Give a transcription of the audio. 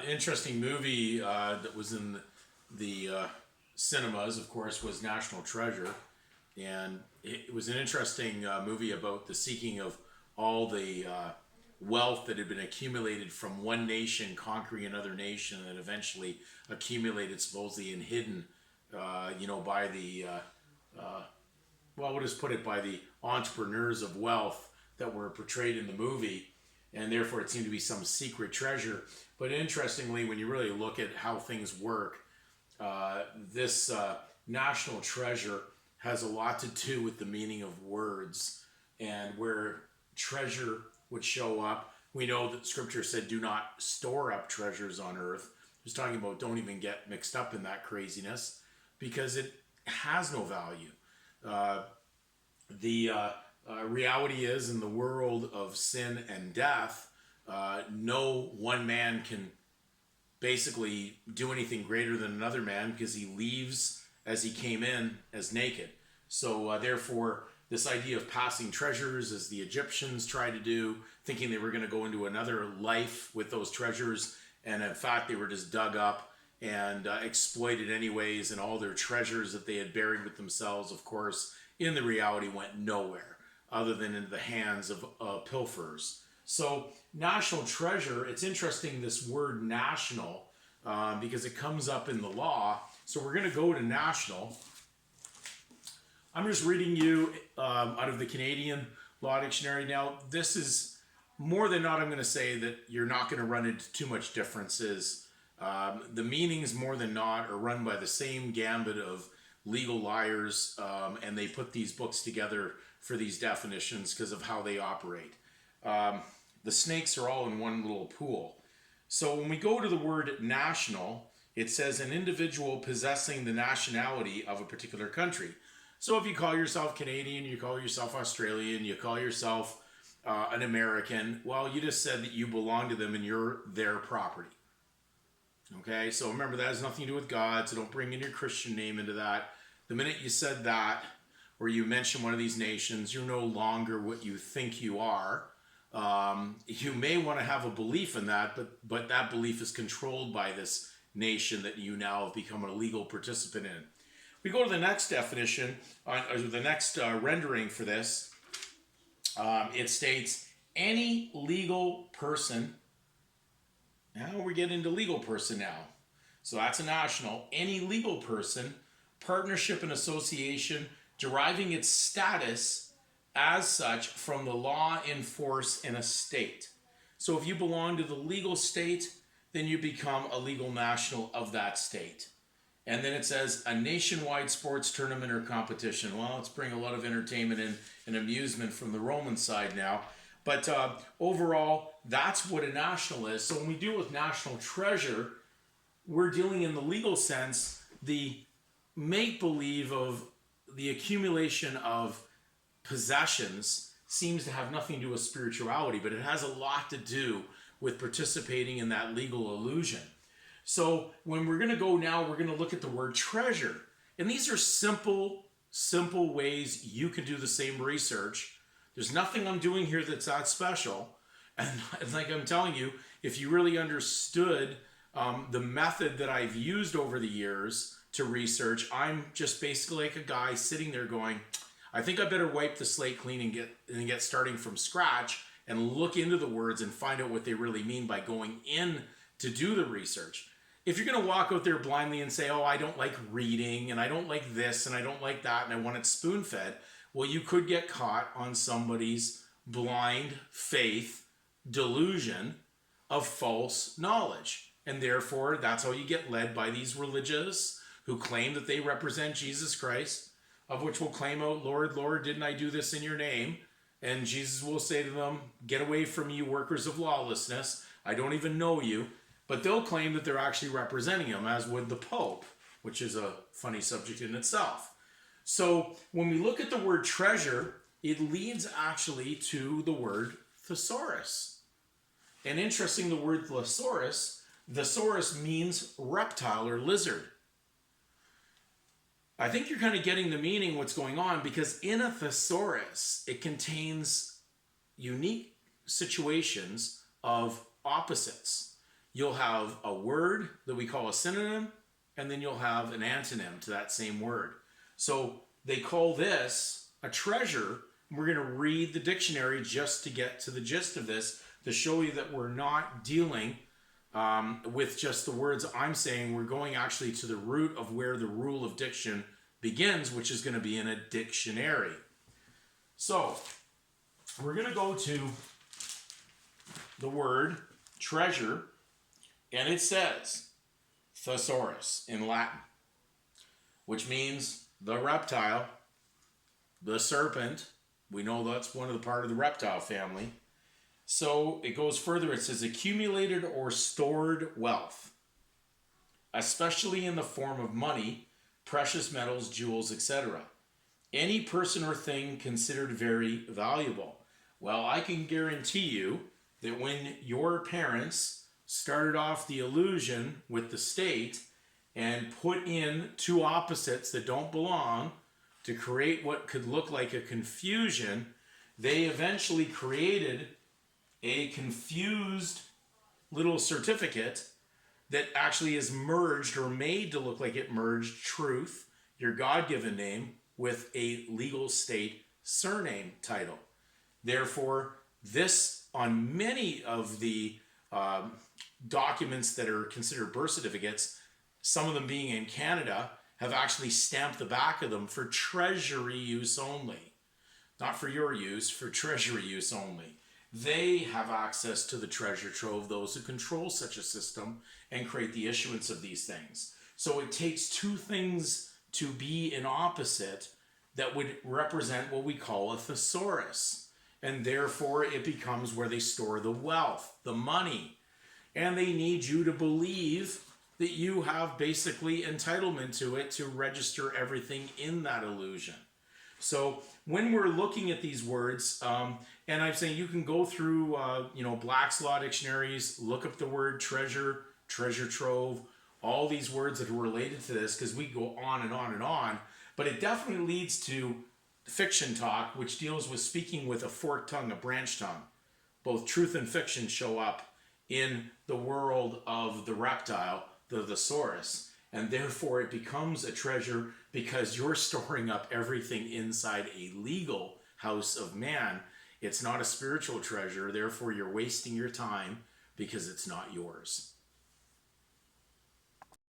Interesting movie that was in the cinemas, of course, was National Treasure, and it was an interesting movie about the seeking of all the wealth that had been accumulated from one nation conquering another nation, and eventually accumulated supposedly and hidden, by the well, we'll just put it by the entrepreneurs of wealth that were portrayed in the movie, and therefore it seemed to be some secret treasure. But interestingly, when you really look at how things work, this national treasure has a lot to do with the meaning of words and where treasure would show up. We know that scripture said, do not store up treasures on earth. It's talking about don't even get mixed up in that craziness because it has no value. The reality is, in the world of sin and death, no one man can basically do anything greater than another man because he leaves as he came in as naked. So, therefore, this idea of passing treasures, as the Egyptians tried to do, thinking they were going to go into another life with those treasures, and in fact, they were just dug up and exploited anyways, and all their treasures that they had buried with themselves, of course, in the reality went nowhere other than into the hands of pilferers. So, national treasure, it's interesting this word national because it comes up in the law. So, we're going to go to national. I'm just reading you out of the Canadian Law Dictionary. Now, this is more than not, I'm going to say that you're not going to run into too much differences. The meanings, more than not, are run by the same gambit of legal liars, and they put these books together for these definitions because of how they operate. The snakes are all in one little pool. So when we go to the word national, it says an individual possessing the nationality of a particular country. So if you call yourself Canadian, you call yourself Australian, you call yourself an American, well, you just said that you belong to them and you're their property. Okay, so remember that has nothing to do with God, so don't bring in your Christian name into that. The minute you said that, or you mention one of these nations, you're no longer what you think you are. You may want to have a belief in that, but that belief is controlled by this nation that you now have become a legal participant in. We go to the next definition, or the next rendering for this. It states any legal person. Now we get into legal person now. So that's a national. Any legal person, partnership and association deriving its status as such from the law in force in a state. So if you belong to the legal state, then you become a legal national of that state. And then it says a nationwide sports tournament or competition. Well, let's bring a lot of entertainment and amusement from the Roman side now. But overall, that's what a national is. So when we deal with national treasure, we're dealing in the legal sense, the make-believe of the accumulation of possessions seems to have nothing to do with spirituality, but it has a lot to do with participating in that legal illusion. So when we're going to go now, we're going to look at the word treasure. And these are simple ways you can do the same research. There's nothing I'm doing here that's that special. And like I'm telling you, if you really understood the method that I've used over the years to research, I'm just basically like a guy sitting there going, I think I better wipe the slate clean and get starting from scratch and look into the words and find out what they really mean by going in to do the research. If you're going to walk out there blindly and say, oh, I don't like reading and I don't like this and I don't like that and I want it spoon-fed, well, you could get caught on somebody's blind faith delusion of false knowledge. And therefore, that's how you get led by these religious who claim that they represent Jesus Christ, of which will claim out, Lord, Lord, didn't I do this in your name? And Jesus will say to them, get away from me, workers of lawlessness. I don't even know you. But they'll claim that they're actually representing him, as would the Pope, which is a funny subject in itself. So when we look at the word treasure, it leads actually to the word thesaurus. And interesting, the word thesaurus means reptile or lizard. I think you're kind of getting the meaning what's going on, because in a thesaurus, it contains unique situations of opposites. you'll have a word that we call a synonym, and then you'll have an antonym to that same word. So they call this a treasure. We're going to read the dictionary just to get to the gist of this, to show you that we're not dealing with just the words I'm saying. We're going actually to the root of where the rule of diction begins, which is going to be in a dictionary. So we're going to go to the word treasure, and it says thesaurus in Latin, which means the reptile, the serpent. We know that's one of the part of the reptile family. So it goes further. It says accumulated or stored wealth, especially in the form of money, precious metals, jewels, etc. Any person or thing considered very valuable. Well, I can guarantee you that when your parents started off the illusion with the state and put in two opposites that don't belong to create what could look like a confusion, they eventually created a confused little certificate that actually is merged or made to look like it merged truth, your God-given name, with a legal state surname title. Therefore, this, on many of the documents that are considered birth certificates, some of them being in Canada, have actually stamped the back of them for treasury use only. Not for your use, for treasury use only. They have access to the treasure trove, those who control such a system and create the issuance of these things. So it takes two things to be in opposite that would represent what we call a thesaurus. And therefore it becomes where they store the wealth, the money. And they need you to believe that you have basically entitlement to it to register everything in that illusion. So when we're looking at these words, and I'm saying you can go through, Black's Law dictionaries, look up the word treasure, treasure trove, all these words that are related to this, because we go on and on and on. But it definitely leads to fiction talk, which deals with speaking with a forked tongue, a branch tongue. Both truth and fiction show up in the world of the reptile, the thesaurus, and therefore it becomes a treasure because you're storing up everything inside a legal house of man. It's not a spiritual treasure, therefore you're wasting your time because it's not yours.